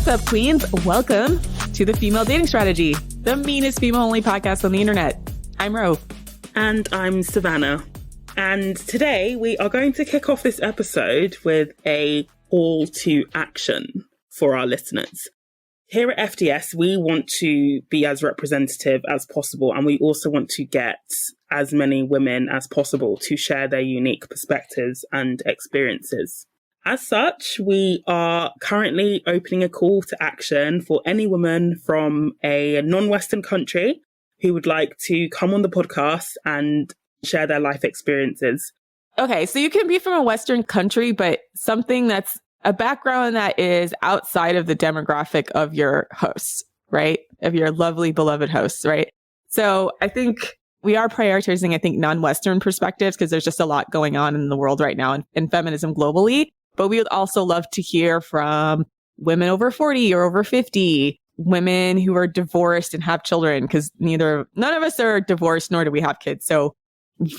What's up, queens? Welcome to the Female Dating Strategy, the meanest female-only podcast on the internet. I'm Ro. And I'm Savannah. And today we are going to kick off this episode with a call to action for our listeners. Here at FDS, we want to be as representative as possible, and we also want to get as many women as possible to share their unique perspectives and experiences. As such, we are currently opening a call to action for any woman from a non-Western country who would like to come on the podcast and share their life experiences. Okay, so you can be from a Western country, but something that's a background that is outside of the demographic of your hosts, right? Of your lovely, beloved hosts, right? So I think we are prioritizing, non-Western perspectives because there's just a lot going on in the world right now in feminism globally. But we would also love to hear from women over 40 or over 50, women who are divorced and have children, because none of us are divorced, nor do we have kids. So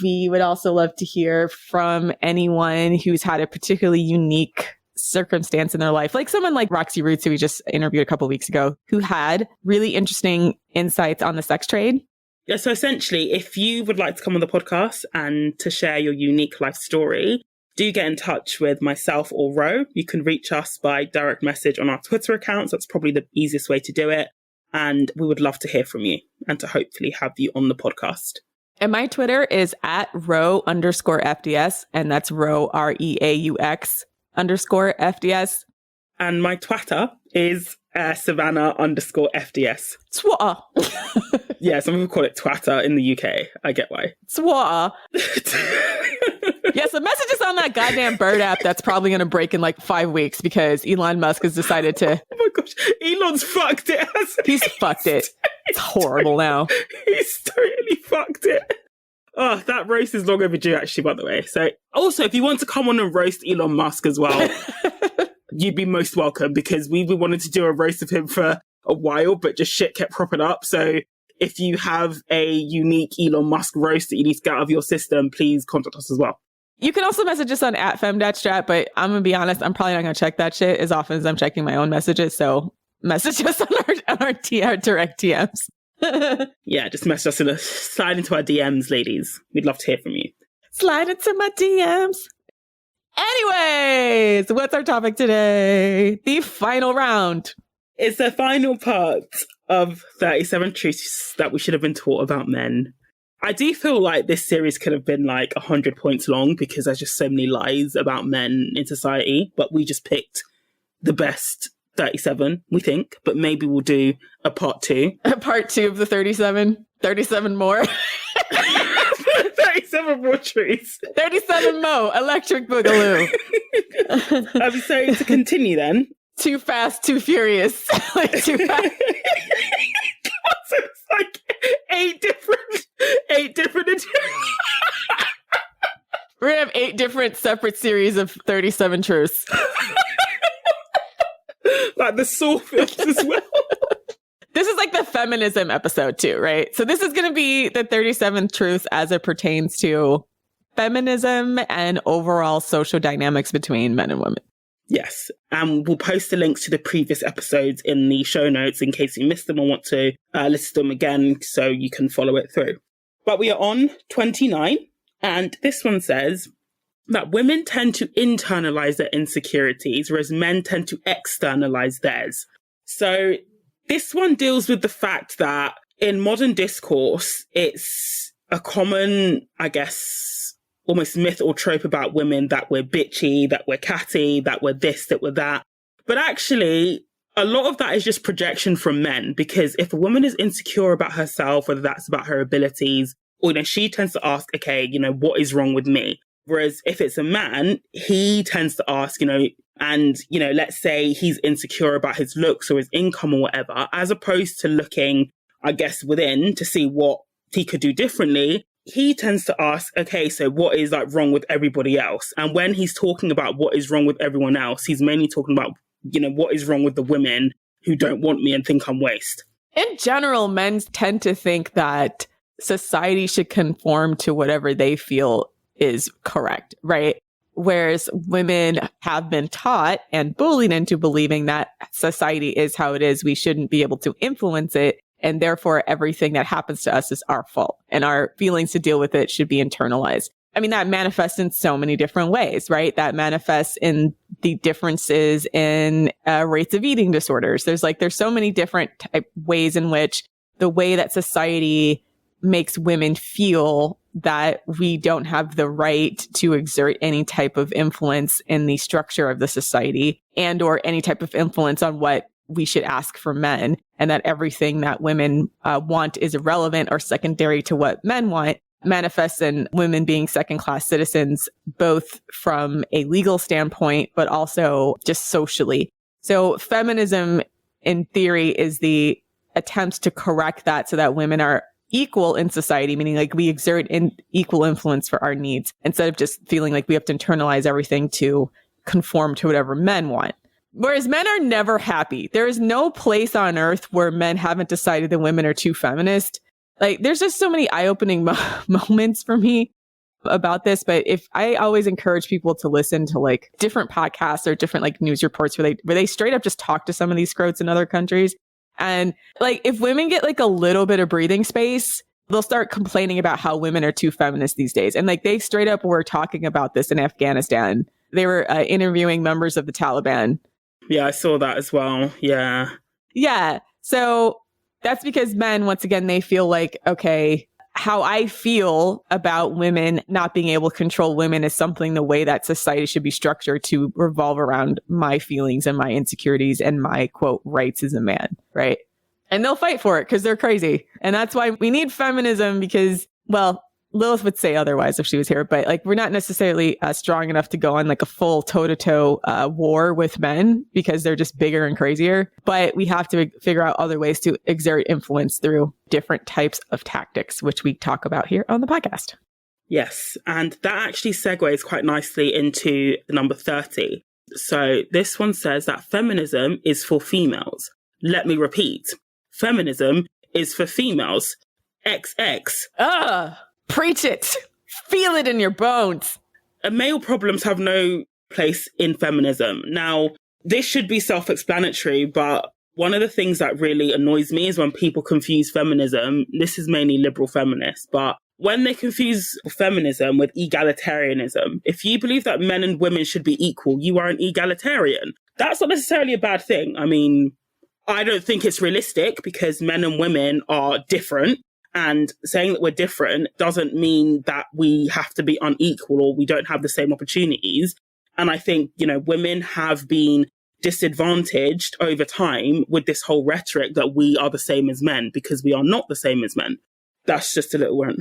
we would also love to hear from anyone who's had a particularly unique circumstance in their life, like someone like Roxy Roots, who we just interviewed a couple of weeks ago, who had really interesting insights on the sex trade. Yeah, so essentially, if you would like to come on the podcast and to share your unique life story, do get in touch with myself or Ro. You can reach us by direct message on our Twitter accounts. That's probably the easiest way to do it. And we would love to hear from you and to hopefully have you on the podcast. And my Twitter is at @Ro_FDS. And that's Ro, REAUX_FDS. And my Twitter is Savannah_FDS. Twitter. Yeah, some people call it Twitter in the UK. I get why. Twitter. Yes, the message is on that goddamn bird app that's probably going to break in like 5 weeks because Elon Musk has decided to... Oh my gosh, Elon's fucked it, hasn't he? He's fucked it. It's horrible now. He's totally fucked it. Oh, that roast is long overdue, actually, by the way. So, also, if you want to come on and roast Elon Musk as well, you'd be most welcome, because we've been wanting to do a roast of him for a while, but just shit kept propping up. So if you have a unique Elon Musk roast that you need to get out of your system, please contact us as well. You can also message us on @FemDatStrat, but I'm going to be honest, I'm probably not going to check that shit as often as I'm checking my own messages. So message us on our direct DMs. Yeah, just message us slide into our DMs, ladies. We'd love to hear from you. Slide into my DMs. Anyways, what's our topic today? The final round. It's the final part of 37 Truths That We Should Have Been Taught About Men. I do feel like this series could have been like 100 points long because there's just so many lies about men in society, but we just picked the best 37, we think, but maybe we'll do a part 2. A part 2 of the 37? 37 more? 37 more truths. 37 mo, electric boogaloo. So to continue then. Too fast, too furious. Like too fast. So it's like 8 different. We're going to have 8 different separate series of 37 truths. Like the Saw films as well. This is like the feminism episode too, right? So this is going to be the 37th truth as it pertains to feminism and overall social dynamics between men and women. Yes. And we'll post the links to the previous episodes in the show notes in case you missed them or want to listen to them again so you can follow it through. But we are on 29, and this one says that women tend to internalize their insecurities, whereas men tend to externalize theirs. So this one deals with the fact that in modern discourse, it's a common, I guess, almost myth or trope about women that we're bitchy, that we're catty, that we're this, that we're that. But actually, a lot of that is just projection from men, because if a woman is insecure about herself, whether that's about her abilities, or, she tends to ask, okay, what is wrong with me? Whereas if it's a man, he tends to ask, and, let's say he's insecure about his looks or his income or whatever, as opposed to looking, I guess, within to see what he could do differently. He tends to ask, okay, so what is wrong with everybody else? And when he's talking about what is wrong with everyone else, he's mainly talking about, what is wrong with the women who don't want me and think I'm waste. In general, men tend to think that society should conform to whatever they feel is correct, right? Whereas women have been taught and bullied into believing that society is how it is. We shouldn't be able to influence it. And therefore, everything that happens to us is our fault. And our feelings to deal with it should be internalized. I mean, that manifests in so many different ways, right? That manifests in the differences in rates of eating disorders. There's so many different ways in which the way that society makes women feel that we don't have the right to exert any type of influence in the structure of the society and or any type of influence on what we should ask for men, and that everything that women want is irrelevant or secondary to what men want, manifests in women being second-class citizens, both from a legal standpoint, but also just socially. So feminism, in theory, is the attempt to correct that so that women are equal in society, meaning like we exert equal influence for our needs instead of just feeling like we have to internalize everything to conform to whatever men want. Whereas men are never happy. There is no place on earth where men haven't decided that women are too feminist. Like, there's just so many eye-opening moments for me about this. But if I always encourage people to listen to like different podcasts or different like news reports where they straight up just talk to some of these scrotes in other countries. And like, if women get like a little bit of breathing space, they'll start complaining about how women are too feminist these days. And like, they straight up were talking about this in Afghanistan. They were interviewing members of the Taliban. Yeah, I saw that as well. Yeah. Yeah. So that's because men, once again, they feel like, okay, how I feel about women not being able to control women is something the way that society should be structured to revolve around my feelings and my insecurities and my, quote, rights as a man, right? And they'll fight for it because they're crazy. And that's why we need feminism because, well, Lilith would say otherwise if she was here, but like, we're not necessarily strong enough to go on like a full toe-to-toe war with men because they're just bigger and crazier. But we have to figure out other ways to exert influence through different types of tactics, which we talk about here on the podcast. Yes. And that actually segues quite nicely into number 30. So this one says that feminism is for females. Let me repeat. Feminism is for females. XX. Preach it. Feel it in your bones. Male problems have no place in feminism. Now, this should be self-explanatory, but one of the things that really annoys me is when people confuse feminism. This is mainly liberal feminists, but when they confuse feminism with egalitarianism, if you believe that men and women should be equal, you are an egalitarian. That's not necessarily a bad thing. I mean, I don't think it's realistic because men and women are different. And saying that we're different doesn't mean that we have to be unequal or we don't have the same opportunities. And I think, women have been disadvantaged over time with this whole rhetoric that we are the same as men because we are not the same as men. That's just a little one.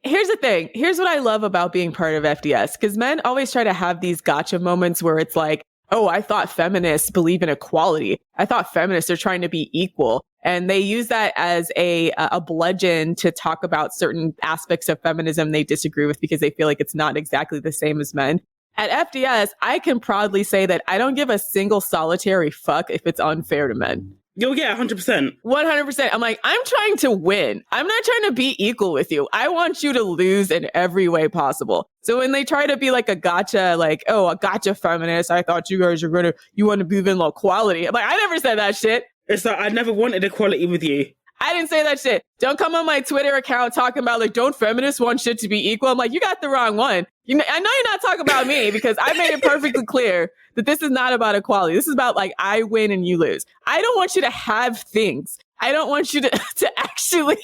Here's the thing. Here's what I love about being part of FDS, because men always try to have these gotcha moments where it's like, oh, I thought feminists believe in equality. I thought feminists are trying to be equal. And they use that as a bludgeon to talk about certain aspects of feminism they disagree with because they feel like it's not exactly the same as men. At FDS, I can proudly say that I don't give a single solitary fuck if it's unfair to men. You'll get 100%. 100%. I'm like, I'm trying to win. I'm not trying to be equal with you. I want you to lose in every way possible. So when they try to be like a gotcha, like, oh, a gotcha feminist, I thought you guys are you want to believe in equality. I'm like, I never said that shit. It's like, I never wanted equality with you. I didn't say that shit. Don't come on my Twitter account talking about like, don't feminists want shit to be equal? I'm like, you got the wrong one. I know you're not talking about me because I made it perfectly clear that this is not about equality. This is about like, I win and you lose. I don't want you to have things. I don't want you to actually,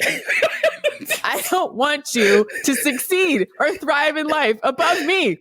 I don't want you to succeed or thrive in life above me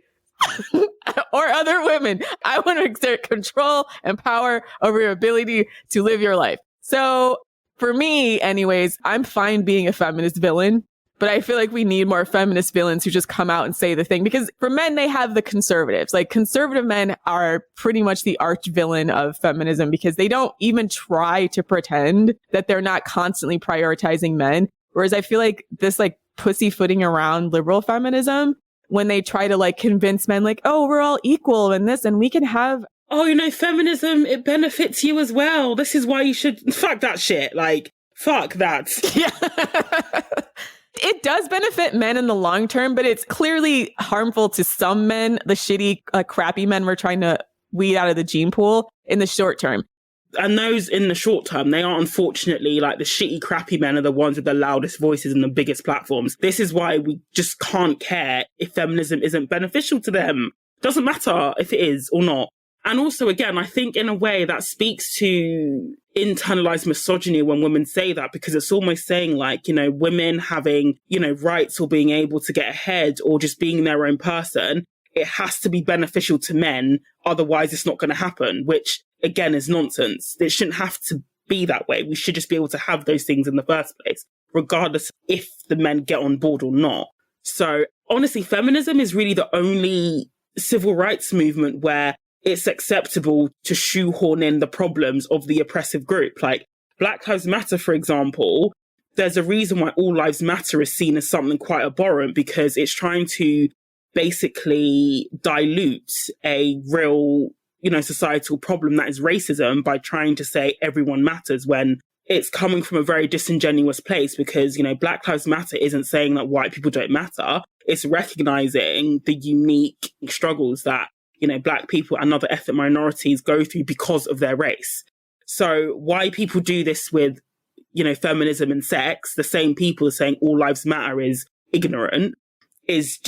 or other women. I want to exert control and power over your ability to live your life. So for me, anyways, I'm fine being a feminist villain, but I feel like we need more feminist villains who just come out and say the thing. Because for men, they have the conservatives. Like, conservative men are pretty much the arch villain of feminism because they don't even try to pretend that they're not constantly prioritizing men. Whereas I feel like this like pussyfooting around liberal feminism, when they try to like convince men like, oh, we're all equal in this and we can have, oh, feminism, it benefits you as well. This is why you should fuck that shit. Like, fuck that. Yeah. It does benefit men in the long term, but it's clearly harmful to some men, the shitty, crappy men we're trying to weed out of the gene pool in the short term. And those in the short term, they are unfortunately like the shitty, crappy men are the ones with the loudest voices and the biggest platforms. This is why we just can't care if feminism isn't beneficial to them. Doesn't matter if it is or not. And also, again, I think in a way that speaks to internalized misogyny when women say that, because it's almost saying like, women having, rights or being able to get ahead or just being their own person, it has to be beneficial to men. Otherwise, it's not going to happen, which again is nonsense. It shouldn't have to be that way. We should just be able to have those things in the first place, regardless if the men get on board or not. So honestly, feminism is really the only civil rights movement where it's acceptable to shoehorn in the problems of the oppressive group. Like Black Lives Matter, for example, there's a reason why All Lives Matter is seen as something quite abhorrent, because it's trying to basically dilute a real, societal problem that is racism by trying to say everyone matters when it's coming from a very disingenuous place, because, Black Lives Matter isn't saying that white people don't matter. It's recognizing the unique struggles that, Black people and other ethnic minorities go through because of their race. So why people do this with, feminism and sex, the same people saying all lives matter is ignorant, is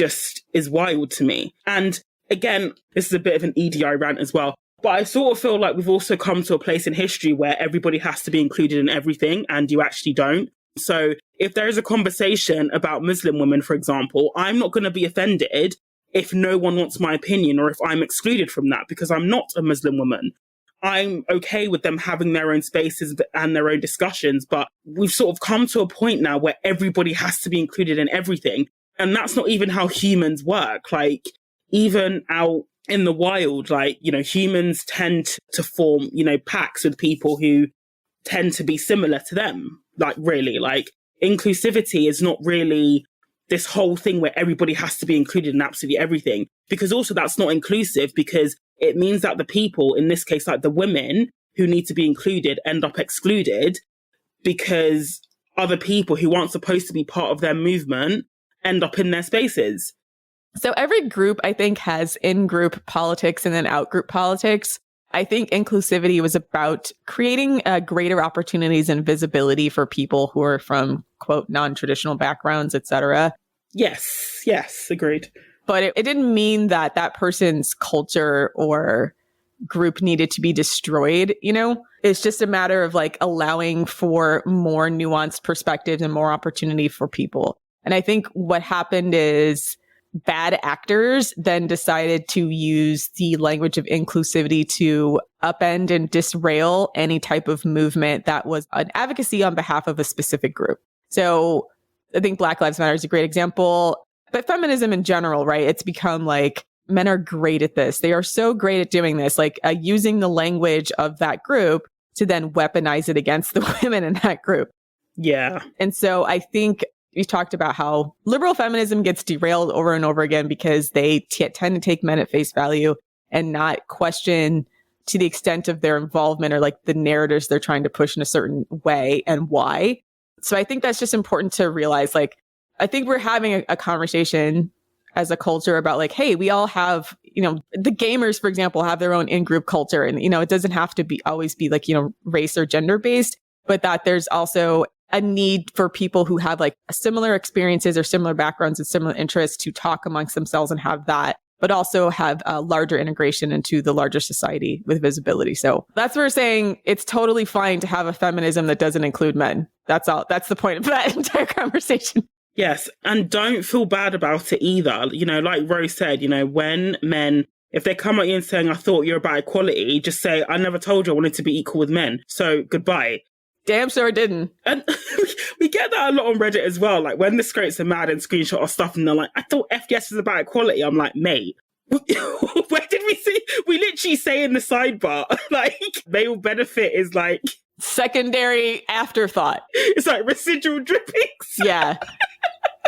wild to me. And again, this is a bit of an EDI rant as well, but I sort of feel like we've also come to a place in history where everybody has to be included in everything and you actually don't. So if there is a conversation about Muslim women, for example, I'm not going to be offended if no one wants my opinion or if I'm excluded from that, because I'm not a Muslim woman. I'm okay with them having their own spaces and their own discussions, but we've sort of come to a point now where everybody has to be included in everything. And that's not even how humans work. Like, even out in the wild, like, humans tend to form, packs with people who tend to be similar to them. Like, really, like, inclusivity is not really this whole thing where everybody has to be included in absolutely everything, because also that's not inclusive, because it means that the people, in this case, like the women who need to be included, end up excluded because other people who aren't supposed to be part of their movement end up in their spaces. So every group, I think, has in-group politics and then out-group politics. I think inclusivity was about creating greater opportunities and visibility for people who are from, quote, non-traditional backgrounds, etc. Yes, agreed. But it didn't mean that that person's culture or group needed to be destroyed, It's just a matter of like allowing for more nuanced perspectives and more opportunity for people. And I think what happened is bad actors then decided to use the language of inclusivity to upend and disrail any type of movement that was an advocacy on behalf of a specific group. So I think Black Lives Matter is a great example, but feminism in general, right? It's become like men are great at this. They are so great at doing this, like using the language of that group to then weaponize it against the women in that group. Yeah. And so I think we talked about how liberal feminism gets derailed over and over again because they tend to take men at face value and not question to the extent of their involvement or like the narratives they're trying to push in a certain way and why. So I think that's just important to realize. Like, I think we're having a conversation as a culture about like, hey, we all have, the gamers, for example, have their own in-group culture. And, it doesn't have to be always be like, race or gender based, but that there's also a need for people who have like similar experiences or similar backgrounds and similar interests to talk amongst themselves and have that, but also have a larger integration into the larger society with visibility. So that's what we're saying. It's totally fine to have a feminism that doesn't include men. That's all. That's the point of that entire conversation. Yes. And don't feel bad about it either. Like Rose said, when men, if they come at you and saying, I thought you're about equality, just say, I never told you I wanted to be equal with men. So goodbye. Damn sure didn't. And we get that a lot on Reddit as well. Like when the scrapes are mad and screenshot our stuff and they're like, I thought FDS was about equality. I'm like, mate, where did we see? We literally say in the sidebar, like male benefit is like secondary afterthought. It's like residual drippings. Yeah.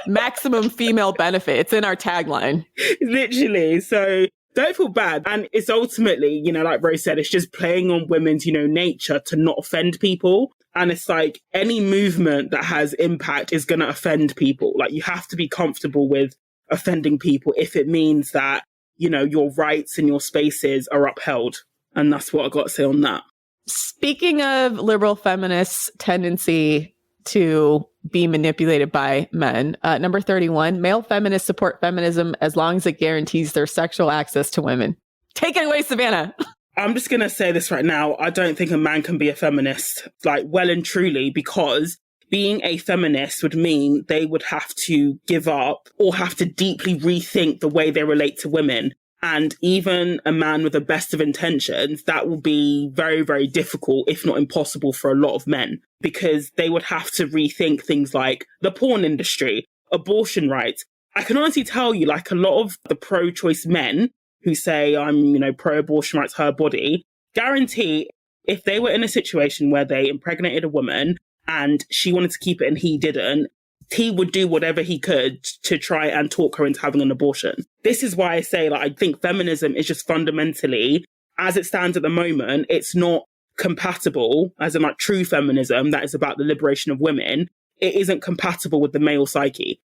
Maximum female benefit. It's in our tagline. Literally. So don't feel bad. And it's ultimately, like Rose said, it's just playing on women's, nature to not offend people. And it's like any movement that has impact is going to offend people. Like, you have to be comfortable with offending people if it means that, you know, your rights and your spaces are upheld. And that's what I got to say on that. Speaking of liberal feminists' tendency to be manipulated by men, number 31, male feminists support feminism as long as it guarantees their sexual access to women. Take it away, Savannah. I'm just going to say this right now. I don't think a man can be a feminist, like, well and truly, because being a feminist would mean they would have to give up or have to deeply rethink the way they relate to women. And even a man with the best of intentions, that will be very, very difficult, if not impossible, for a lot of men, because they would have to rethink things like the porn industry, abortion rights. I can honestly tell you, like, a lot of the pro-choice men who say, I'm, you know, pro-abortion rights, her body, guarantee if they were in a situation where they impregnated a woman and she wanted to keep it and he didn't, he would do whatever he could to try and talk her into having an abortion. This is why I say, like, I think feminism is just fundamentally, as it stands at the moment, it's not compatible, as in like true feminism that is about the liberation of women. It isn't compatible with the male psyche.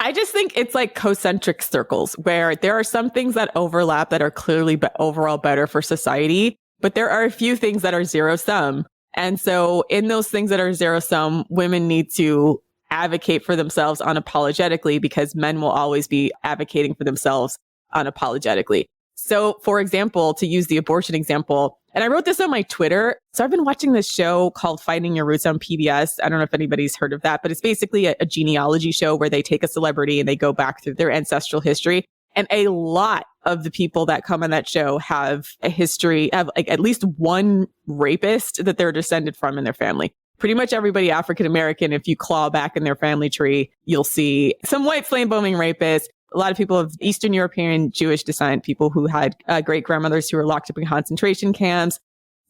I just think it's like concentric circles where there are some things that overlap that are clearly overall better for society, but there are a few things that are zero sum. And so in those things that are zero sum, women need to advocate for themselves unapologetically because men will always be advocating for themselves unapologetically. So, for example, to use the abortion example, and I wrote this on my Twitter. So I've been watching this show called Finding Your Roots on PBS. I don't know if anybody's heard of that, but it's basically a genealogy show where they take a celebrity and they go back through their ancestral history. And a lot of the people that come on that show have a history, have like at least one rapist that they're descended from in their family. Pretty much everybody African-American, if you claw back in their family tree, you'll see some white flame-bombing rapists. A lot of people of Eastern European Jewish descent, people who had great-grandmothers who were locked up in concentration camps,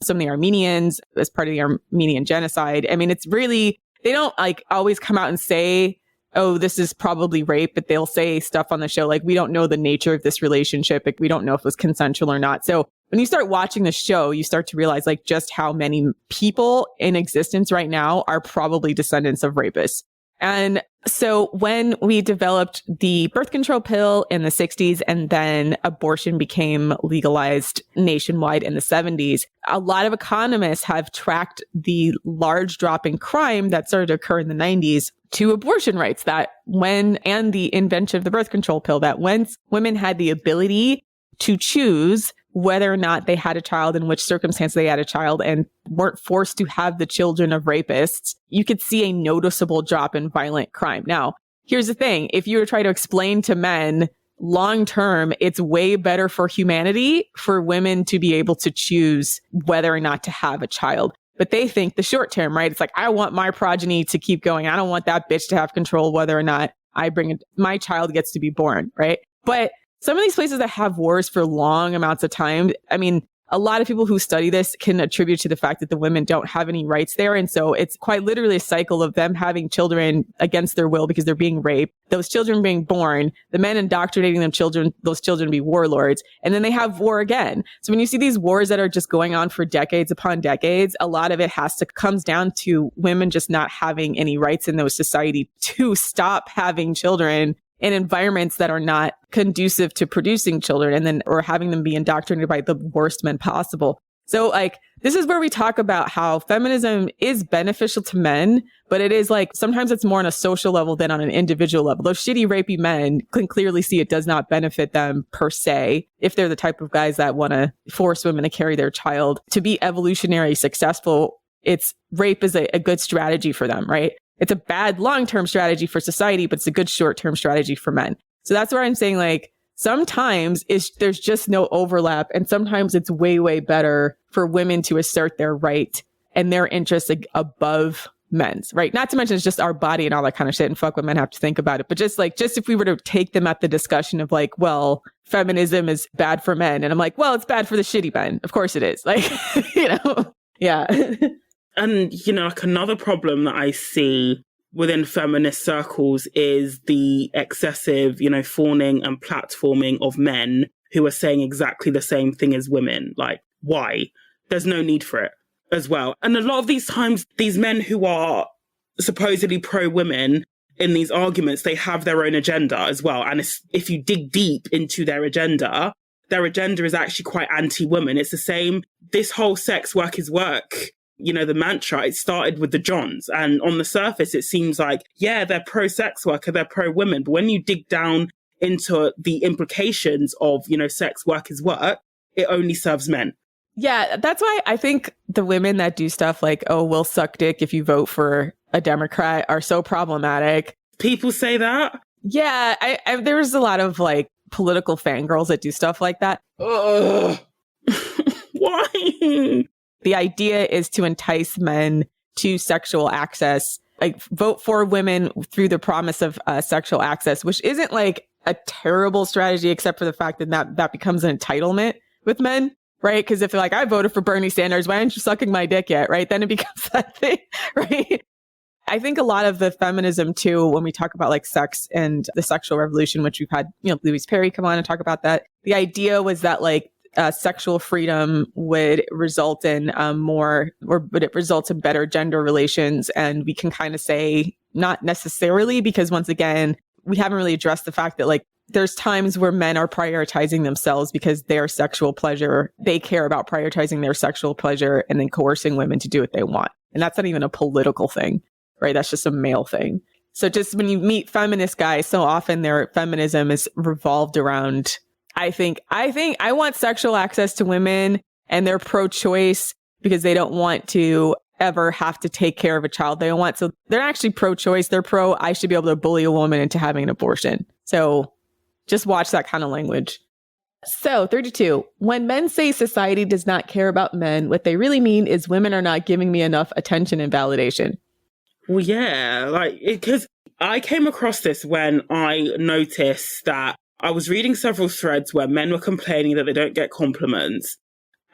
some of the Armenians as part of the Armenian genocide. I mean, it's really, they don't like always come out and say, oh, this is probably rape, but they'll say stuff on the show like, we don't know the nature of this relationship. We don't know if it was consensual or not. So when you start watching the show, you start to realize like just how many people in existence right now are probably descendants of rapists. And so when we developed the birth control pill in the 60s and then abortion became legalized nationwide in the 70s, a lot of economists have tracked the large drop in crime that started to occur in the 90s to abortion rights and the invention of the birth control pill, that when women had the ability to choose whether or not they had a child, in which circumstance they had a child, and weren't forced to have the children of rapists, you could see a noticeable drop in violent crime. Now, here's the thing. If you were to try to explain to men long term, it's way better for humanity for women to be able to choose whether or not to have a child. But they think the short term, right? It's like, I want my progeny to keep going. I don't want that bitch to have control whether or not my child gets to be born, right? But some of these places that have wars for long amounts of time, I mean, a lot of people who study this can attribute to the fact that the women don't have any rights there. And so it's quite literally a cycle of them having children against their will because they're being raped, those children being born, the men indoctrinating those children to be warlords, and then they have war again. So when you see these wars that are just going on for decades upon decades, a lot of it comes down to women just not having any rights in those society to stop having children in environments that are not conducive to producing children or having them be indoctrinated by the worst men possible. So like, this is where we talk about how feminism is beneficial to men, but it is like, sometimes it's more on a social level than on an individual level. Those shitty, rapey men can clearly see it does not benefit them per se, if they're the type of guys that want to force women to carry their child. To be evolutionary successful, rape is a good strategy for them, right? It's a bad long-term strategy for society, but it's a good short-term strategy for men. So that's where I'm saying, like, sometimes there's just no overlap. And sometimes it's way, way better for women to assert their right and their interests above men's, right? Not to mention it's just our body and all that kind of shit, and fuck what men have to think about it. But just if we were to take them at the discussion of like, well, feminism is bad for men. And I'm like, well, it's bad for the shitty men. Of course it is. Like, yeah. And, like another problem that I see within feminist circles is the excessive, fawning and platforming of men who are saying exactly the same thing as women. Like, why? There's no need for it. as well. And a lot of these times, these men who are supposedly pro-women in these arguments, they have their own agenda as well. And if you dig deep into their agenda is actually quite anti-women. It's the same, this whole sex work is work, the mantra, it started with the Johns. And on the surface, it seems like, yeah, they're pro-sex worker, they're pro-women. But when you dig down into the implications of, sex work is work, it only serves men. Yeah, that's why I think the women that do stuff like, oh, we'll suck dick if you vote for a Democrat are so problematic. People say that? Yeah, there's a lot of like political fangirls that do stuff like that. Ugh. Why? The idea is to entice men to sexual access, like vote for women through the promise of sexual access, which isn't like a terrible strategy, except for the fact that becomes an entitlement with men, right? Because if they're like, I voted for Bernie Sanders, why aren't you sucking my dick yet, right? Then it becomes that thing, right? I think a lot of the feminism too, when we talk about like sex and the sexual revolution, which we've had, Louise Perry come on and talk about that. The idea was that like sexual freedom would result in would it result in better gender relations? And we can kind of say not necessarily, because once again, we haven't really addressed the fact that like there's times where men are prioritizing themselves because their sexual pleasure, they care about prioritizing their sexual pleasure and then coercing women to do what they want. And that's not even a political thing, right? That's just a male thing. So just when you meet feminist guys, so often their feminism is revolved around, I think I want sexual access to women, and they're pro-choice because they don't want to ever have to take care of a child they don't want. So they're actually pro-choice. They're pro, I should be able to bully a woman into having an abortion. So just watch that kind of language. So 32, when men say society does not care about men, what they really mean is women are not giving me enough attention and validation. Well, yeah, because I came across this when I noticed that I was reading several threads where men were complaining that they don't get compliments,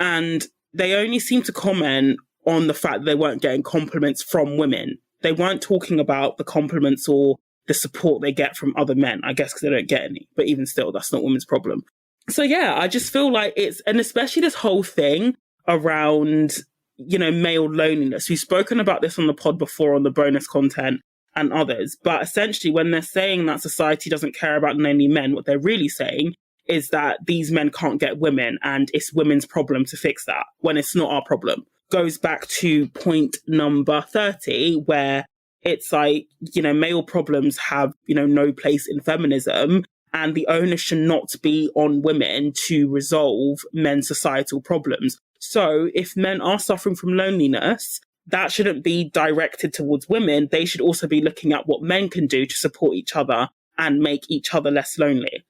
and they only seemed to comment on the fact that they weren't getting compliments from women. They weren't talking about the compliments or the support they get from other men, I guess because they don't get any. But even still, that's not women's problem. So yeah, I just feel like and especially this whole thing around, male loneliness. We've spoken about this on the pod before on the bonus content and others. But essentially, when they're saying that society doesn't care about lonely men, what they're really saying is that these men can't get women and it's women's problem to fix that when it's not our problem. Goes back to point number 30, where it's like, male problems have, no place in feminism, and the onus should not be on women to resolve men's societal problems. So if men are suffering from loneliness, that shouldn't be directed towards women. They should also be looking at what men can do to support each other and make each other less lonely.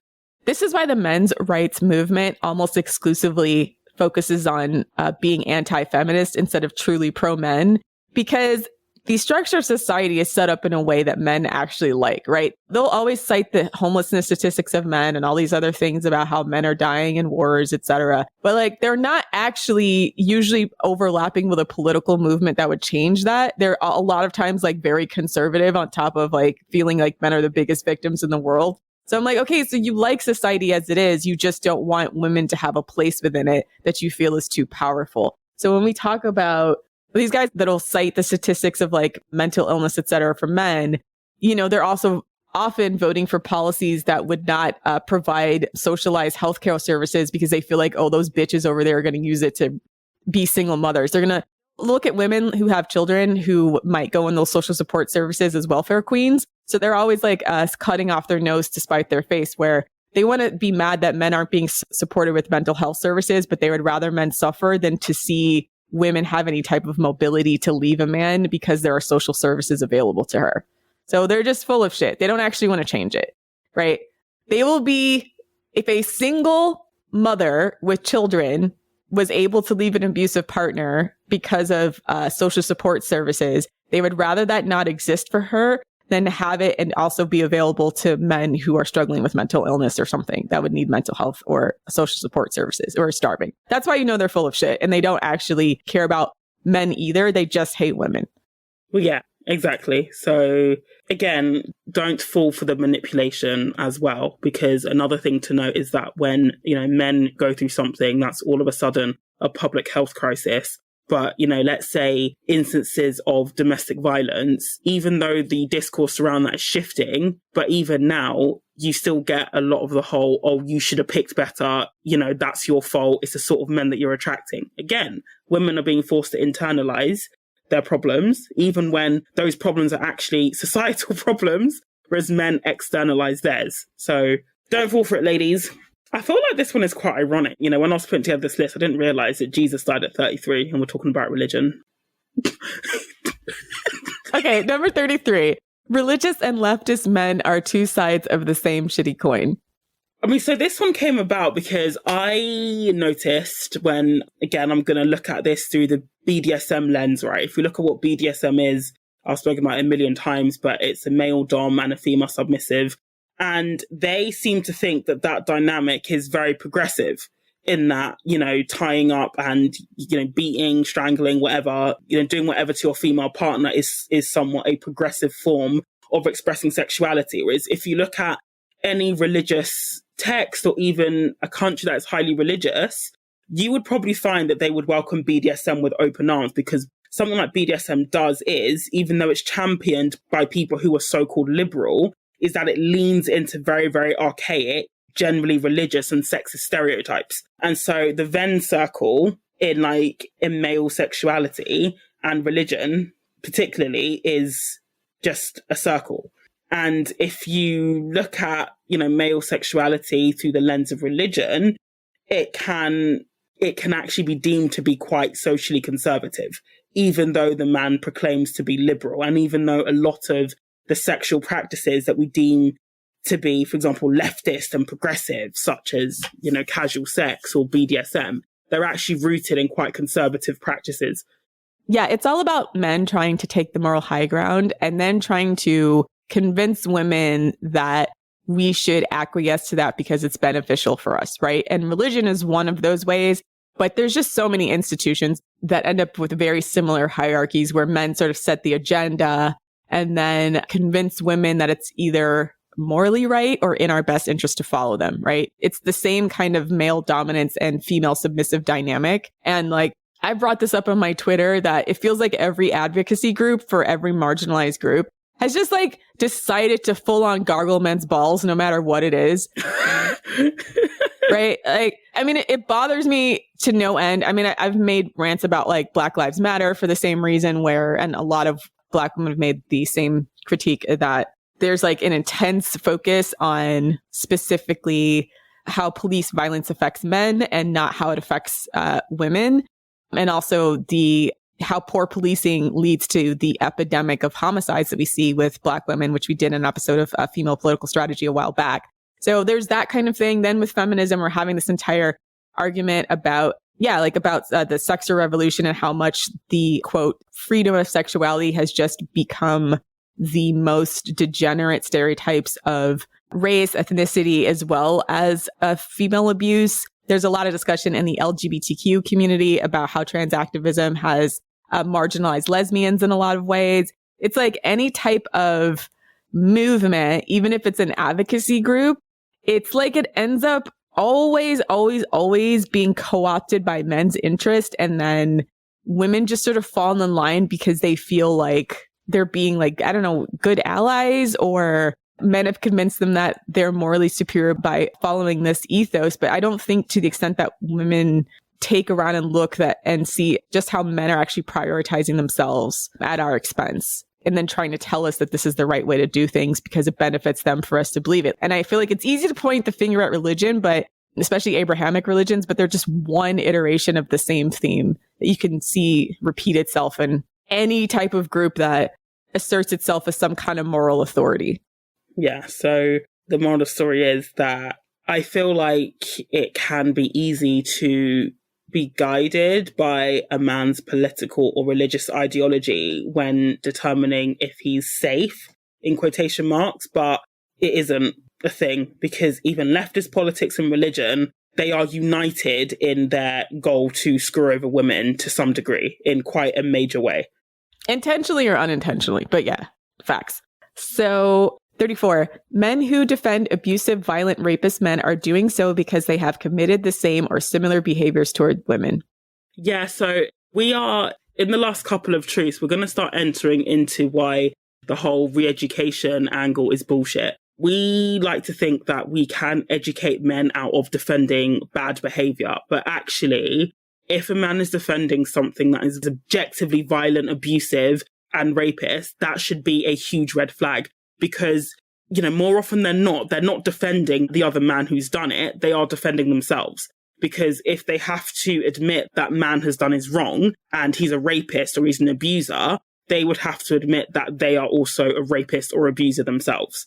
This is why the men's rights movement almost exclusively focuses on being anti-feminist instead of truly pro-men, because the structure of society is set up in a way that men actually like, right? They'll always cite the homelessness statistics of men and all these other things about how men are dying in wars, etc. But like, they're not actually usually overlapping with a political movement that would change that. They're a lot of times like very conservative on top of like feeling like men are the biggest victims in the world. So I'm like, okay, so you like society as it is. You just don't want women to have a place within it that you feel is too powerful. So when we talk about these guys that'll cite the statistics of like mental illness, et cetera, for men, they're also often voting for policies that would not provide socialized healthcare services because they feel like, oh, those bitches over there are going to use it to be single mothers. They're going to look at women who have children who might go in those social support services as welfare queens. So they're always like cutting off their nose to spite their face, where they want to be mad that men aren't being supported with mental health services, but they would rather men suffer than to see women have any type of mobility to leave a man because there are social services available to her. So they're just full of shit. They don't actually want to change it, right? They will be, if a single mother with children was able to leave an abusive partner because of social support services, they would rather that not exist for her than to have it and also be available to men who are struggling with mental illness or something that would need mental health or social support services or are starving. That's why they're full of shit, and they don't actually care about men either. They just hate women. Well, yeah, exactly. So again, don't fall for the manipulation as well, because another thing to note is that when, men go through something that's all of a sudden a public health crisis, But, let's say instances of domestic violence, even though the discourse around that is shifting, but even now, you still get a lot of the whole, oh, you should have picked better, that's your fault, it's the sort of men that you're attracting. Again, women are being forced to internalize their problems, even when those problems are actually societal problems, whereas men externalize theirs. So don't fall for it, ladies. I feel like this one is quite ironic. When I was putting together this list, I didn't realize that Jesus died at 33 and we're talking about religion. Okay, number 33. Religious and leftist men are two sides of the same shitty coin. So this one came about because I noticed when, again, I'm going to look at this through the BDSM lens, right? If we look at what BDSM is, I've spoken about it a million times, but it's a male dom and a female submissive. And they seem to think that that dynamic is very progressive in that, tying up and, beating, strangling, whatever, doing whatever to your female partner is somewhat a progressive form of expressing sexuality. Whereas if you look at any religious text or even a country that is highly religious, you would probably find that they would welcome BDSM with open arms, because something like BDSM does is, even though it's championed by people who are so-called liberal, is that it leans into very, very archaic, generally religious and sexist stereotypes. And so the Venn circle in male sexuality and religion particularly is just a circle. And if you look at, male sexuality through the lens of religion, it can actually be deemed to be quite socially conservative, even though the man proclaims to be liberal. And even though a lot of the sexual practices that we deem to be, for example, leftist and progressive, such as, casual sex or BDSM, they're actually rooted in quite conservative practices. Yeah, it's all about men trying to take the moral high ground and then trying to convince women that we should acquiesce to that because it's beneficial for us, right? And religion is one of those ways, but there's just so many institutions that end up with very similar hierarchies where men sort of set the agenda and then convince women that it's either morally right or in our best interest to follow them, right? It's the same kind of male dominance and female submissive dynamic. And I brought this up on my Twitter that it feels like every advocacy group for every marginalized group has just decided to full on gargle men's balls no matter what it is. Right? It bothers me to no end. I've made rants about Black Lives Matter for the same reason and a lot of Black women have made the same critique that there's an intense focus on specifically how police violence affects men and not how it affects women. And also how poor policing leads to the epidemic of homicides that we see with Black women, which we did in an episode of Female Political Strategy a while back. So there's that kind of thing. Then with feminism, we're having this entire argument about the sexual revolution and how much the, quote, freedom of sexuality has just become the most degenerate stereotypes of race, ethnicity, as well as female abuse. There's a lot of discussion in the LGBTQ community about how trans activism has marginalized lesbians in a lot of ways. It's any type of movement, even if it's an advocacy group, it's it ends up always being co-opted by men's interest. And then women just sort of fall in line because they feel like they're being good allies, or men have convinced them that they're morally superior by following this ethos. But I don't think to the extent that women take around and look and see just how men are actually prioritizing themselves at our expense and then trying to tell us that this is the right way to do things because it benefits them for us to believe it. And I feel like it's easy to point the finger at religion, but especially Abrahamic religions, but they're just one iteration of the same theme that you can see repeat itself in any type of group that asserts itself as some kind of moral authority. Yeah, so the moral of the story is that I feel like it can be easy to be guided by a man's political or religious ideology when determining if he's safe, in quotation marks, but it isn't a thing, because even leftist politics and religion, they are united in their goal to screw over women to some degree in quite a major way. Intentionally or unintentionally, but yeah, facts. So 34, men who defend abusive, violent, rapist men are doing so because they have committed the same or similar behaviors toward women. Yeah, so We are, in the last couple of truths, we're going to start entering into why the whole re-education angle is bullshit. We like to think that we can educate men out of defending bad behavior, but actually, if a man is defending something that is objectively violent, abusive, and rapist, that should be a huge red flag, because, you know, more often than not, they're not defending the other man who's done it. They are defending themselves. Because if they have to admit that man has done is wrong and he's a rapist or he's an abuser, they would have to admit that they are also a rapist or abuser themselves.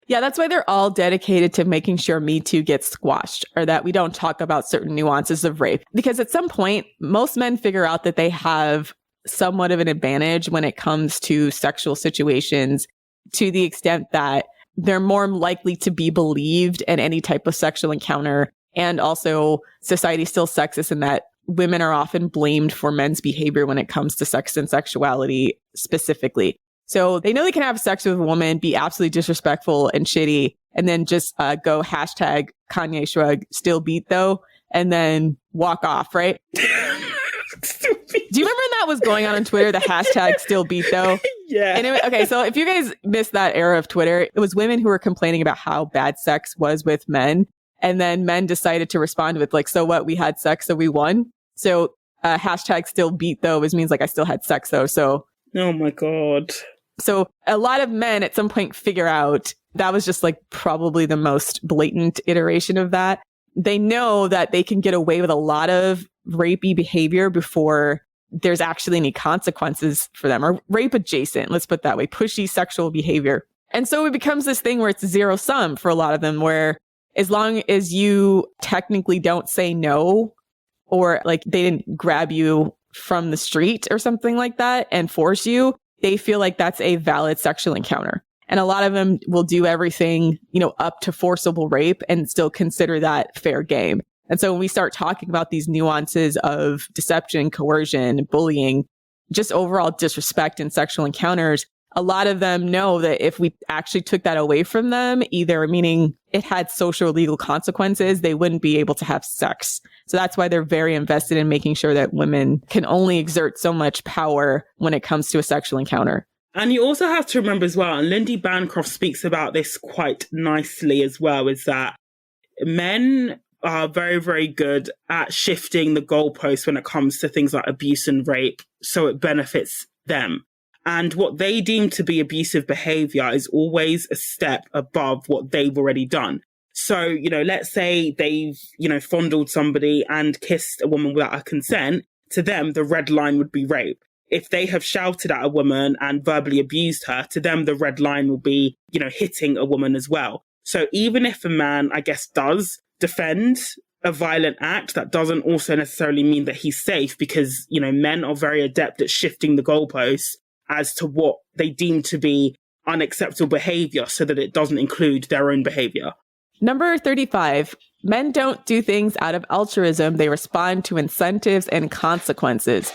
Yeah, that's why they're all dedicated to making sure Me Too gets squashed, or that we don't talk about certain nuances of rape. Because at some point, most men figure out that they have somewhat of an advantage when it comes to sexual situations, to the extent that they're more likely to be believed in any type of sexual encounter. And also, society is still sexist in that women are often blamed for men's behavior when it comes to sex and sexuality specifically. So they know they can have sex with a woman, be absolutely disrespectful and shitty, and then just go hashtag Kanye shrug, still beat though, and then walk off, right? Do you remember when that was going on Twitter, the hashtag still beat though? Yeah. And okay, so if you guys missed that era of Twitter, it was women who were complaining about how bad sex was with men. And then men decided to respond with like, so what, we had sex, so we won. So hashtag still beat though, which means like I still had sex though. So, oh my God. So a lot of men at some point figure out that was just like probably the most blatant iteration of that. They know that they can get away with a lot of rapey behavior before there's actually any consequences for them, or rape adjacent, let's put it that way, pushy sexual behavior. And so it becomes this thing where it's zero sum for a lot of them, where as long as you technically don't say no, or like they didn't grab you from the street or something like that and force you, they feel like that's a valid sexual encounter. And a lot of them will do everything, you know, up to forcible rape and still consider that fair game. And so when we start talking about these nuances of deception, coercion, bullying, just overall disrespect in sexual encounters, a lot of them know that if we actually took that away from them, either meaning it had social or legal consequences, they wouldn't be able to have sex. So that's why they're very invested in making sure that women can only exert so much power when it comes to a sexual encounter. And you also have to remember as well, and Lindy Bancroft speaks about this quite nicely as well, is that men are very, very good at shifting the goalposts when it comes to things like abuse and rape, so it benefits them. And what they deem to be abusive behavior is always a step above what they've already done. So, you know, let's say they've, you know, fondled somebody and kissed a woman without her consent. To them, the red line would be rape. If they have shouted at a woman and verbally abused her, to them, the red line will be, you know, hitting a woman as well. So even if a man, I guess, does defend a violent act, that doesn't also necessarily mean that he's safe, because, you know, men are very adept at shifting the goalposts as to what they deem to be unacceptable behavior so that it doesn't include their own behavior. Number 35, men don't do things out of altruism. They respond to incentives and consequences.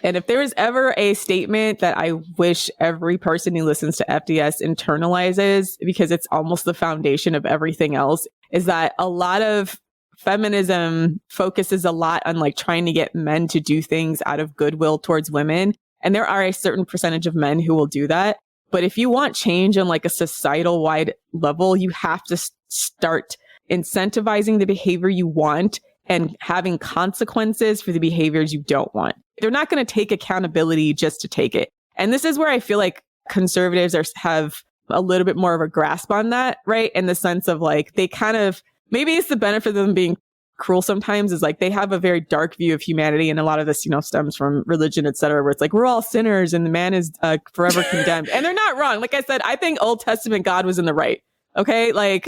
And if there is ever a statement that I wish every person who listens to FDS internalizes, because it's almost the foundation of everything else, is that a lot of feminism focuses a lot on like trying to get men to do things out of goodwill towards women. And there are a certain percentage of men who will do that. But if you want change on like a societal wide level, you have to start incentivizing the behavior you want and having consequences for the behaviors you don't want. They're not going to take accountability just to take it. And this is where I feel like conservatives have a little bit more of a grasp on that, right? In the sense of like, they kind of, maybe it's the benefit of them being cruel sometimes, is like they have a very dark view of humanity, and a lot of this, you know, stems from religion, etc., where it's like we're all sinners and the man is forever condemned. And they're not wrong. Like I said, I think Old Testament God was in the right. Okay, like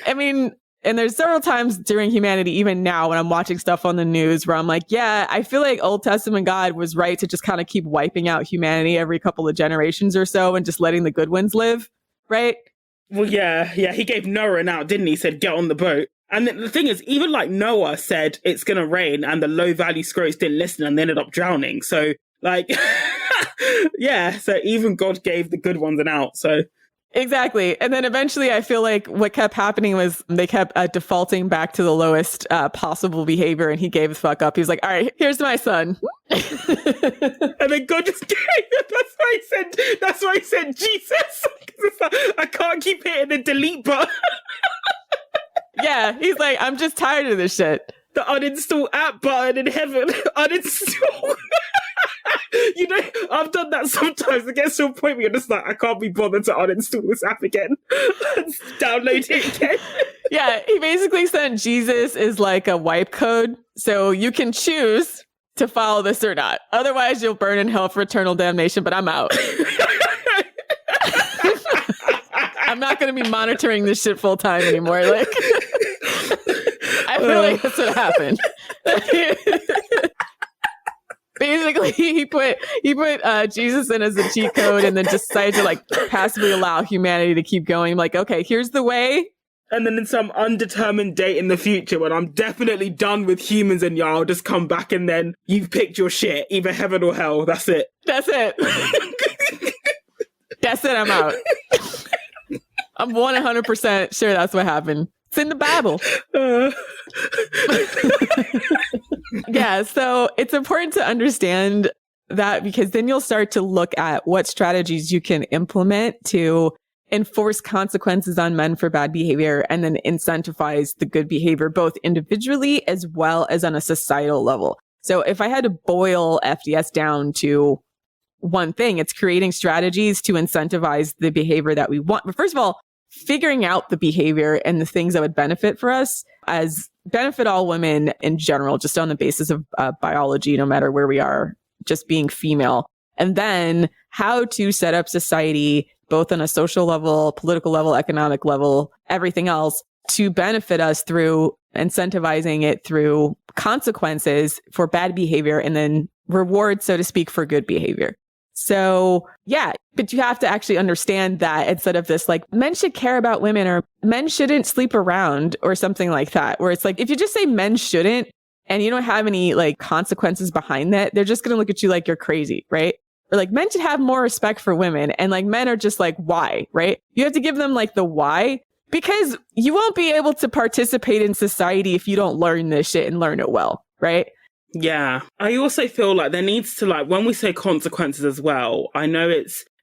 I mean, and there's several times during humanity, even now, when I'm watching stuff on the news where I'm like, yeah, I feel like Old Testament God was right to just kind of keep wiping out humanity every couple of generations or so and just letting the good ones live, right? Well, yeah, he gave Noah an out, didn't he? He said, get on the boat. And the thing is, even like Noah said, it's going to rain, and the low-value scroats didn't listen and they ended up drowning. So, like, yeah, so even God gave the good ones an out, so... Exactly. And then eventually I feel like what kept happening was they kept defaulting back to the lowest possible behavior, and he gave the fuck up. He was like, all right, here's my son. And then God just gave him. That's why he said Jesus. I can't keep hitting the delete button. Yeah, he's like, I'm just tired of this shit. The uninstall app button in heaven. Uninstall. You know, I've done that sometimes. It gets to a point where you're just like, I can't be bothered to uninstall this app again. Download it again. Yeah, he basically said Jesus is like a wipe code. So you can choose to follow this or not. Otherwise, you'll burn in hell for eternal damnation, but I'm out. I'm not going to be monitoring this shit full time anymore. Like, I feel like that's what happened. Basically, he put Jesus in as a cheat code and then decided to like passively allow humanity to keep going. Like, okay, here's the way. And then in some undetermined date in the future, when I'm definitely done with humans and y'all, just come back and then you've picked your shit, either heaven or hell. That's it. That's it. That's it. I'm out. I'm 100% sure that's what happened. It's in the Bible. Yeah, so it's important to understand that, because then you'll start to look at what strategies you can implement to enforce consequences on men for bad behavior and then incentivize the good behavior, both individually as well as on a societal level. So if I had to boil FDS down to one thing, it's creating strategies to incentivize the behavior that we want. But first of all, figuring out the behavior and the things that would benefit for us as benefit all women in general, just on the basis of biology, no matter where we are, just being female. And then how to set up society, both on a social level, political level, economic level, everything else, to benefit us through incentivizing it through consequences for bad behavior and then rewards, so to speak, for good behavior. So yeah, but you have to actually understand that instead of this, like, men should care about women or men shouldn't sleep around or something like that, where it's like, if you just say men shouldn't and you don't have any like consequences behind that, they're just going to look at you like you're crazy, right? Or like, men should have more respect for women, and like men are just like, why, right? You have to give them like the why, because you won't be able to participate in society if you don't learn this shit and learn it well, right? Yeah. I also feel like there needs to, like, when we say consequences as well, I know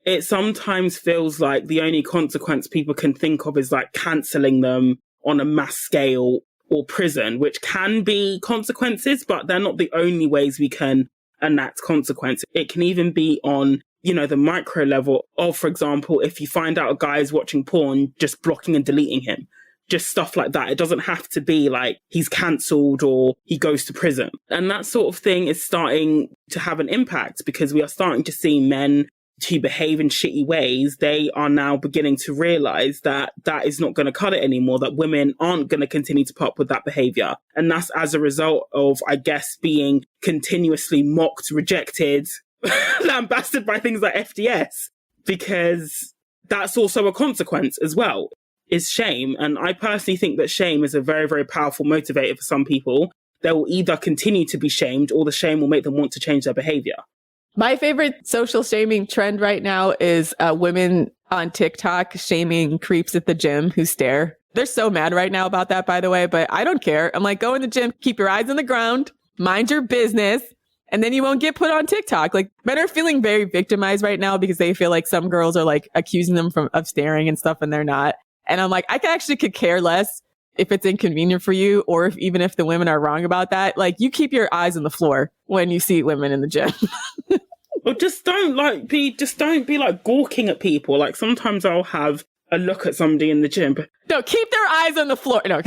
it sometimes feels like the only consequence people can think of is like cancelling them on a mass scale or prison, which can be consequences, but they're not the only ways we can enact consequence. It can even be on, you know, the micro level of, for example, if you find out a guy is watching porn, just blocking and deleting him. Just stuff like that. It doesn't have to be like he's cancelled or he goes to prison. And that sort of thing is starting to have an impact, because we are starting to see men who behave in shitty ways. They are now beginning to realize that that is not going to cut it anymore, that women aren't going to continue to put up with that behavior. And that's as a result of, I guess, being continuously mocked, rejected, lambasted by things like FDS, because that's also a consequence as well. Is shame. And I personally think that shame is a very, very powerful motivator for some people. They will either continue to be shamed, or the shame will make them want to change their behavior. My favorite social shaming trend right now is women on TikTok shaming creeps at the gym who stare. They're so mad right now about that, by the way, but I don't care. I'm like, go in the gym, keep your eyes on the ground, mind your business, and then you won't get put on TikTok. Like, men are feeling very victimized right now because they feel like some girls are like accusing them of staring and stuff, and they're not. And I'm like, I could care less if it's inconvenient for you, or even if the women are wrong about that. Like, you keep your eyes on the floor when you see women in the gym. Or just don't be like gawking at people. Like, sometimes I'll have a look at somebody in the gym. But no, keep their eyes on the floor. No.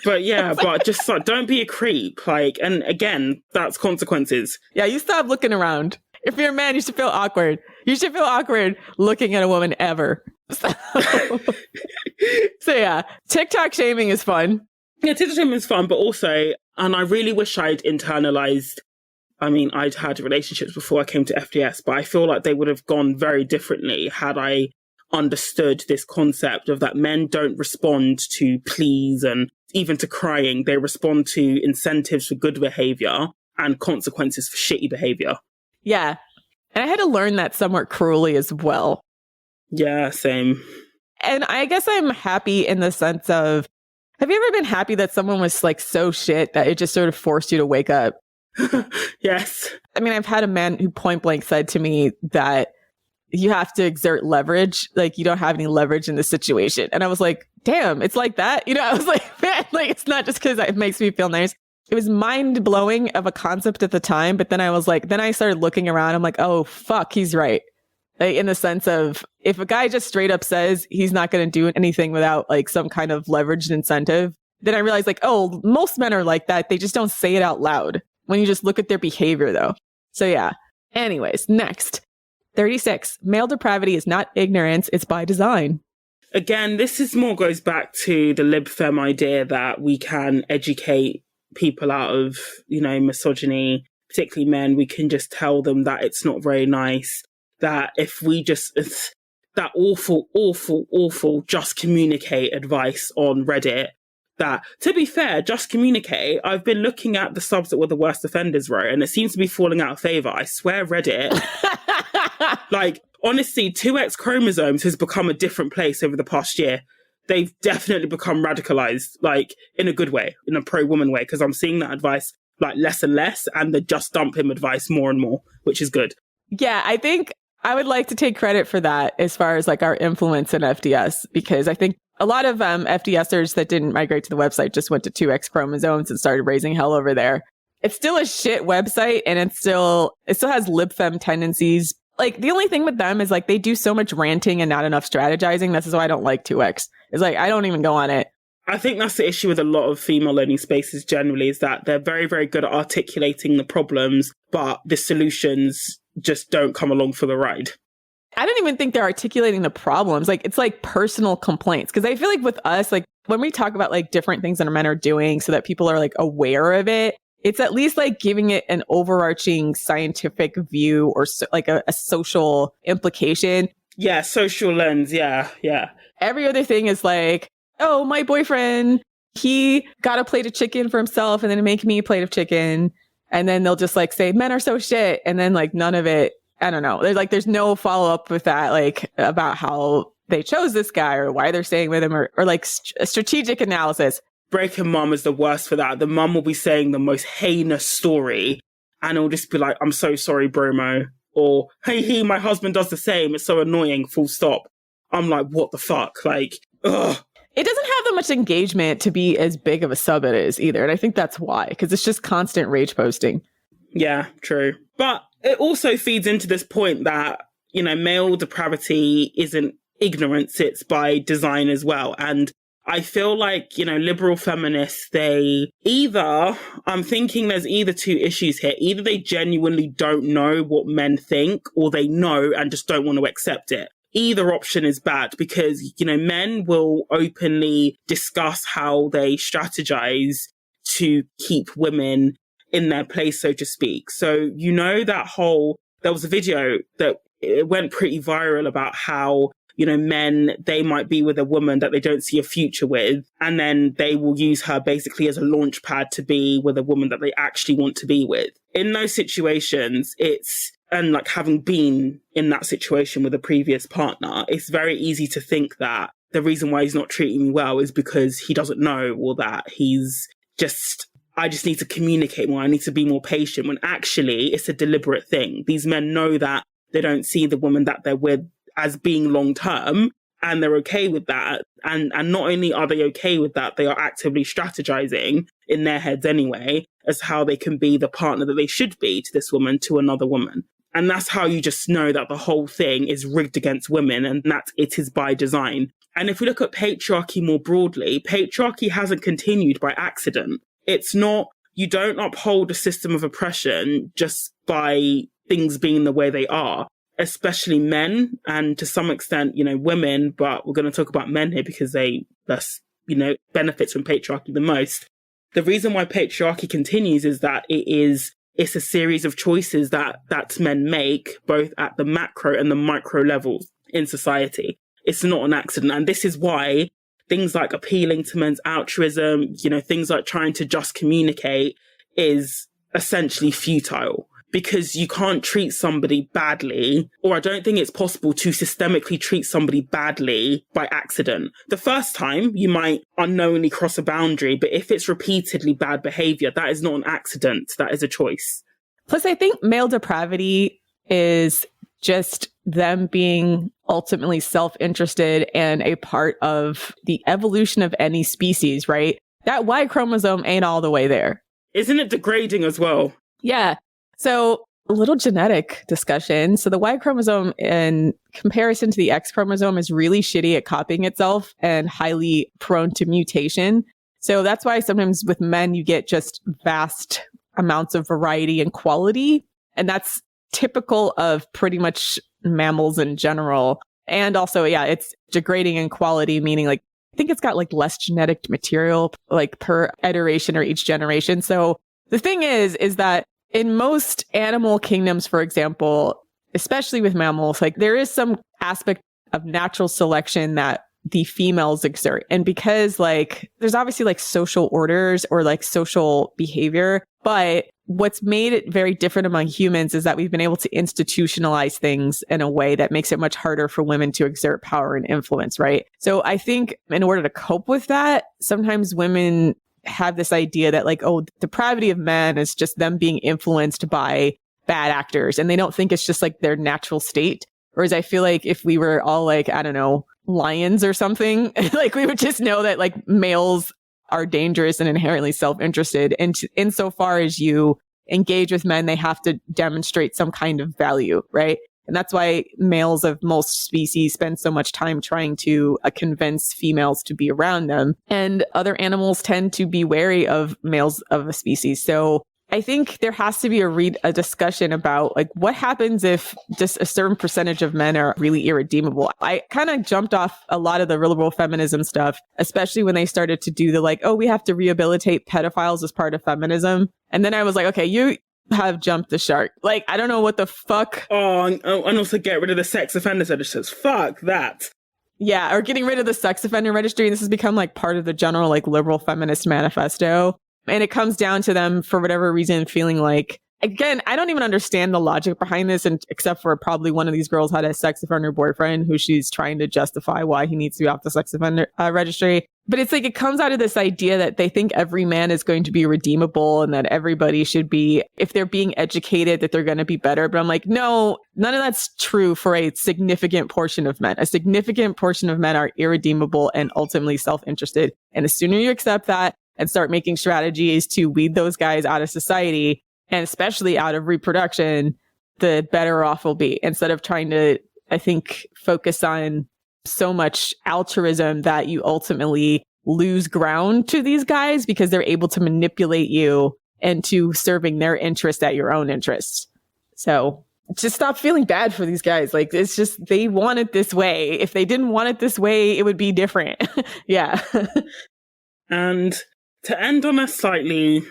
But yeah, but just like, don't be a creep. Like, and again, that's consequences. Yeah, you stop looking around. If you're a man, you should feel awkward. You should feel awkward looking at a woman ever. So yeah, TikTok shaming is fun. Yeah, TikTok shaming is fun, but also, and I really wish I'd internalized, I mean, I'd had relationships before I came to FDS, but I feel like they would have gone very differently had I understood this concept of that men don't respond to pleas and even to crying. They respond to incentives for good behavior and consequences for shitty behavior. Yeah. And I had to learn that somewhat cruelly as well. Yeah, same. And I guess I'm happy in the sense of, have you ever been happy that someone was like so shit that it just sort of forced you to wake up? Yes. I mean, I've had a man who point blank said to me that you have to exert leverage. Like, you don't have any leverage in this situation. And I was like, damn, it's like that. You know, I was like, man, like, it's not just because it makes me feel nice. It was mind blowing of a concept at the time. But then I was like, then I started looking around. I'm like, oh, fuck, he's right. Like, in the sense of, if a guy just straight up says he's not going to do anything without like some kind of leveraged incentive, then I realized like, oh, most men are like that. They just don't say it out loud when you just look at their behavior though. So yeah. Anyways, next. 36. Male depravity is not ignorance, it's by design. Again, this is more goes back to the lib fem idea that we can educate people out of, misogyny, particularly men. We can just tell them that it's not very nice, that if we just, that awful just communicate advice on Reddit, that, to be fair, just communicate, I've been looking at the subs that were the worst offenders wrote, and it seems to be falling out of favor. I swear Reddit, like, honestly, 2X chromosomes has become a different place over the past year. They've definitely become radicalized, like, in a good way, in a pro-woman way, because I'm seeing that advice, like, less and less, and the just dump him advice more and more, which is good. Yeah, I think I would like to take credit for that as far as, like, our influence in FDS, because I think a lot of FDSers that didn't migrate to the website just went to 2X chromosomes and started raising hell over there. It's still a shit website, and it still has libfem tendencies. Like, the only thing with them is like they do so much ranting and not enough strategizing. This is why I don't like 2X. It's like I don't even go on it. I think that's the issue with a lot of female learning spaces generally, is that they're very, very good at articulating the problems, but the solutions just don't come along for the ride. I don't even think they're articulating the problems. Like, it's like personal complaints. Because I feel like with us, like when we talk about like different things that our men are doing so that people are like aware of it, it's at least like giving it an overarching scientific view or like a social implication. Yeah, social lens. Yeah. Every other thing is like, oh, my boyfriend, he got a plate of chicken for himself and then make me a plate of chicken. And then they'll just like say, men are so shit. And then like none of it. I don't know. There's no follow up with that, like about how they chose this guy or why they're staying with him or like strategic analysis. Breaking mum is the worst for that. The mum will be saying the most heinous story and it'll just be like, I'm so sorry, bromo. Or, hey, my husband does the same. It's so annoying, full stop. I'm like, what the fuck? Like, ugh. It doesn't have that much engagement to be as big of a sub it is either. And I think that's why, because it's just constant rage posting. Yeah, true. But it also feeds into this point that, male depravity isn't ignorance, it's by design as well. And I feel like, liberal feminists, I'm thinking there's either two issues here. Either they genuinely don't know what men think, or they know and just don't want to accept it. Either option is bad because, men will openly discuss how they strategize to keep women in their place, so to speak. So, there was a video that it went pretty viral about how, men, they might be with a woman that they don't see a future with, and then they will use her basically as a launch pad to be with a woman that they actually want to be with. In those situations, and like having been in that situation with a previous partner, it's very easy to think that the reason why he's not treating me well is because he doesn't know, or that I just need to communicate more. I need to be more patient, when actually it's a deliberate thing. These men know that they don't see the woman that they're with as being long term, and they're okay with that. And not only are they okay with that, they are actively strategizing in their heads anyway as how they can be the partner that they should be to this woman, to another woman. And that's how you just know that the whole thing is rigged against women and that it is by design. And if we look at patriarchy more broadly, patriarchy hasn't continued by accident. It's not, you don't uphold a system of oppression just by things being the way they are, especially men and to some extent, women, but we're going to talk about men here because they thus, benefits from patriarchy the most. The reason why patriarchy continues is that it's a series of choices that men make both at the macro and the micro levels in society. It's not an accident. And this is why things like appealing to men's altruism, things like trying to just communicate is essentially futile, because you can't treat somebody badly, or I don't think it's possible to systemically treat somebody badly by accident. The first time you might unknowingly cross a boundary, but if it's repeatedly bad behavior, that is not an accident. That is a choice. Plus, I think male depravity is just them being ultimately self-interested and a part of the evolution of any species, right? That Y chromosome ain't all the way there. Isn't it degrading as well? Yeah. So a little genetic discussion. So the Y chromosome in comparison to the X chromosome is really shitty at copying itself and highly prone to mutation. So that's why sometimes with men, you get just vast amounts of variety and quality. And that's typical of pretty much mammals in general. And also, yeah, it's degrading in quality, meaning like, I think it's got like less genetic material like per iteration or each generation. So the thing is that in most animal kingdoms, for example, especially with mammals, like there is some aspect of natural selection that the females exert. And because like there's obviously like social orders or like social behavior, but what's made it very different among humans is that we've been able to institutionalize things in a way that makes it much harder for women to exert power and influence, right? So I think in order to cope with that, sometimes women have this idea that like, oh, the depravity of men is just them being influenced by bad actors. And they don't think it's just like their natural state. Whereas I feel like if we were all like, I don't know, lions or something, like we would just know that like males are dangerous and inherently self-interested. And insofar as you engage with men, they have to demonstrate some kind of value, right? And that's why males of most species spend so much time trying to convince females to be around them. And other animals tend to be wary of males of a species. So I think there has to be a discussion about like what happens if just a certain percentage of men are really irredeemable. I kind of jumped off a lot of the liberal feminism stuff, especially when they started to do the like, oh, we have to rehabilitate pedophiles as part of feminism. And then I was like, okay, you have jumped the shark. Like, I don't know what the fuck. Oh, and also get rid of the sex offender registers. Fuck that. Yeah, or getting rid of the sex offender registry. This has become like part of the general like liberal feminist manifesto. And it comes down to them, for whatever reason, feeling like, again, I don't even understand the logic behind this, and except for probably one of these girls had a sex offender boyfriend who she's trying to justify why he needs to be off the sex offender registry. But it's like, it comes out of this idea that they think every man is going to be redeemable and that everybody should be, if they're being educated, that they're going to be better. But I'm like, no, none of that's true for a significant portion of men. A significant portion of men are irredeemable and ultimately self-interested. And the sooner you accept that, and start making strategies to weed those guys out of society, and especially out of reproduction, the better off we'll be. Instead of trying to, I think, focus on so much altruism that you ultimately lose ground to these guys because they're able to manipulate you into serving their interest at your own interest. So just stop feeling bad for these guys. Like, it's just, they want it this way. If they didn't want it this way, it would be different. Yeah. And to end on a slightly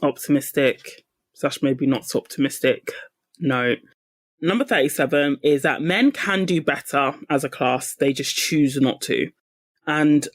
optimistic, / maybe not so optimistic note, number 37 is that men can do better as a class. They just choose not to. And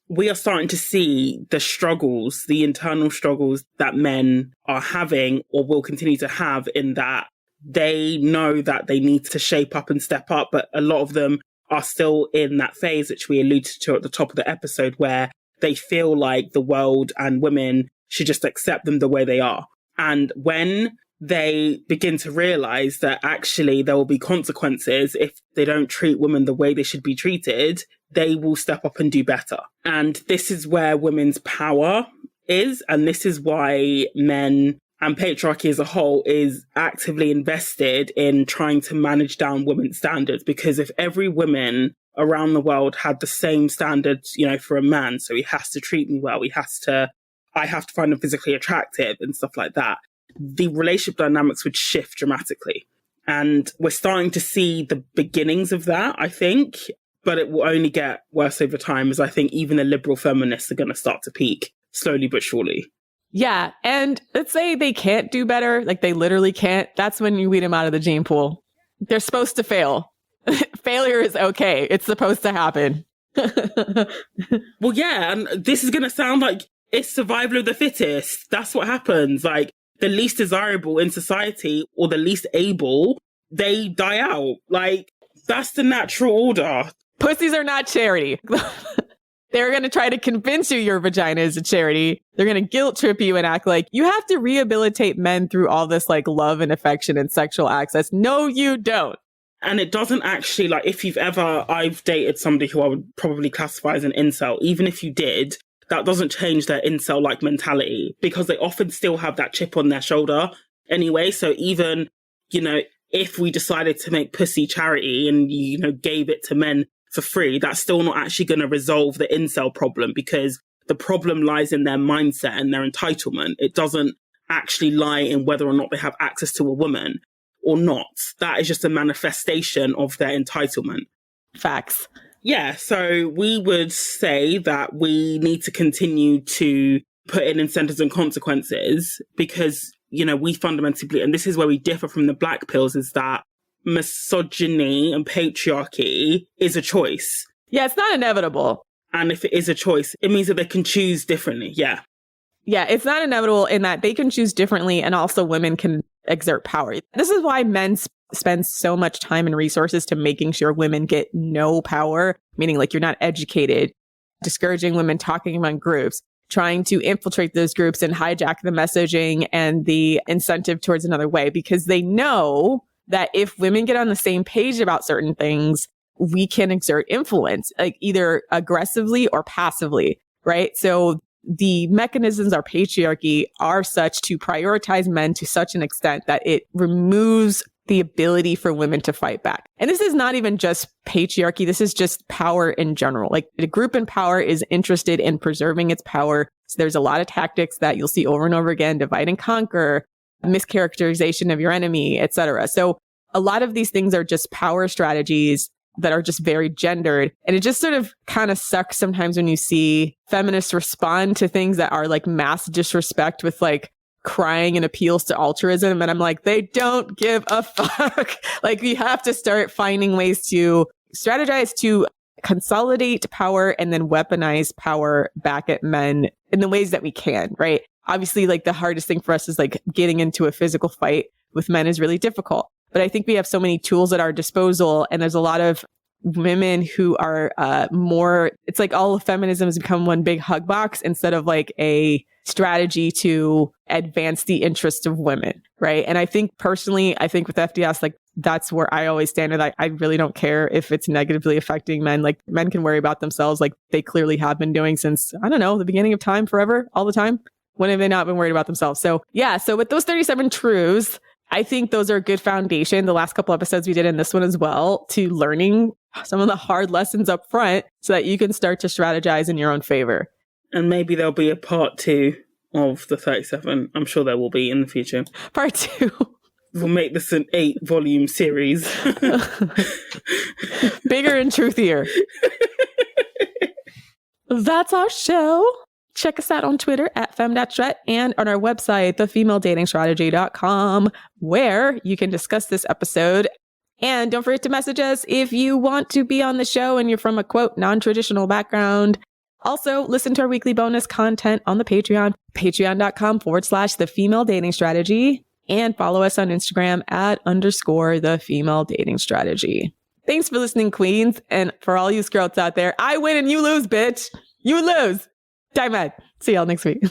we are starting to see the struggles, the internal struggles that men are having or will continue to have, in that they know that they need to shape up and step up. But a lot of them are still in that phase, which we alluded to at the top of the episode, where they feel like the world and women should just accept them the way they are. And when they begin to realize that actually there will be consequences if they don't treat women the way they should be treated, they will step up and do better. And this is where women's power is. And this is why men and patriarchy as a whole is actively invested in trying to manage down women's standards. Because if every woman around the world had the same standards, for a man, so he has to treat me well, I have to find him physically attractive and stuff like that, the relationship dynamics would shift dramatically. And we're starting to see the beginnings of that, I think, but it will only get worse over time, as I think even the liberal feminists are going to start to peak slowly but surely. Yeah. And let's say they can't do better, like they literally can't. That's when you weed them out of the gene pool. They're supposed to fail. Failure is okay. It's supposed to happen. Well, yeah, and this is going to sound like it's survival of the fittest. That's what happens. Like, the least desirable in society or the least able, they die out. Like, that's the natural order. Pussies are not charity. They're going to try to convince you your vagina is a charity. They're going to guilt trip you and act like you have to rehabilitate men through all this like love and affection and sexual access. No, you don't. And it doesn't actually, like, if you've ever, I've dated somebody who I would probably classify as an incel. Even if you did, that doesn't change their incel-like mentality, because they often still have that chip on their shoulder anyway. So even, you know, if we decided to make pussy charity and, you know, gave it to men for free, that's still not actually going to resolve the incel problem, because the problem lies in their mindset and their entitlement. It doesn't actually lie in whether or not they have access to a woman or not. That is just a manifestation of their entitlement. Facts. Yeah, so we would say that we need to continue to put in incentives and consequences, because, you know, we fundamentally believe, and this is where we differ from the black pills, is that misogyny and patriarchy is a choice. Yeah, it's not inevitable. And if it is a choice, it means that they can choose differently. Yeah. Yeah, it's not inevitable in that they can choose differently, and also women can exert power. This is why men spend so much time and resources to making sure women get no power, meaning like you're not educated, discouraging women talking among groups, trying to infiltrate those groups and hijack the messaging and the incentive towards another way, because they know that if women get on the same page about certain things, we can exert influence, like either aggressively or passively, right? So the mechanisms our patriarchy are such to prioritize men to such an extent that it removes the ability for women to fight back. And this is not even just patriarchy. This is just power in general. Like, a group in power is interested in preserving its power. So there's a lot of tactics that you'll see over and over again: divide and conquer, mischaracterization of your enemy, etc. So a lot of these things are just power strategies that are just very gendered. And it just sort of kind of sucks sometimes when you see feminists respond to things that are like mass disrespect with like crying and appeals to altruism. And I'm like, they don't give a fuck. Like, we have to start finding ways to strategize to consolidate power and then weaponize power back at men in the ways that we can, right? Obviously, like, the hardest thing for us is like getting into a physical fight with men is really difficult. But I think we have so many tools at our disposal, and there's a lot of women who are more, it's like all of feminism has become one big hug box instead of like a strategy to advance the interests of women, right? And I think personally, I think with FDS, like, that's where I always stand. And I really don't care if it's negatively affecting men. Like, men can worry about themselves, like they clearly have been doing since, I don't know, the beginning of time, forever, all the time. When have they not been worried about themselves? So yeah, so with those 37 truths, I think those are a good foundation. The last couple episodes we did in this one as well, to learning some of the hard lessons up front so that you can start to strategize in your own favor. And maybe there'll be a part 2 of the 37. I'm sure there will be in the future. Part 2. We'll make this an 8-volume series. Bigger and truthier. That's our show. Check us out on Twitter at fem.strat and on our website, thefemaledatingsstrategy.com, where you can discuss this episode. And don't forget to message us if you want to be on the show and you're from a, quote, non-traditional background. Also, listen to our weekly bonus content on the Patreon, patreon.com/thefemaledatingsstrategy, and follow us on Instagram at _thefemaledatingsstrategy. Thanks for listening, queens. And for all you scrouts out there, I win and you lose, bitch. You lose. Time out. See y'all next week.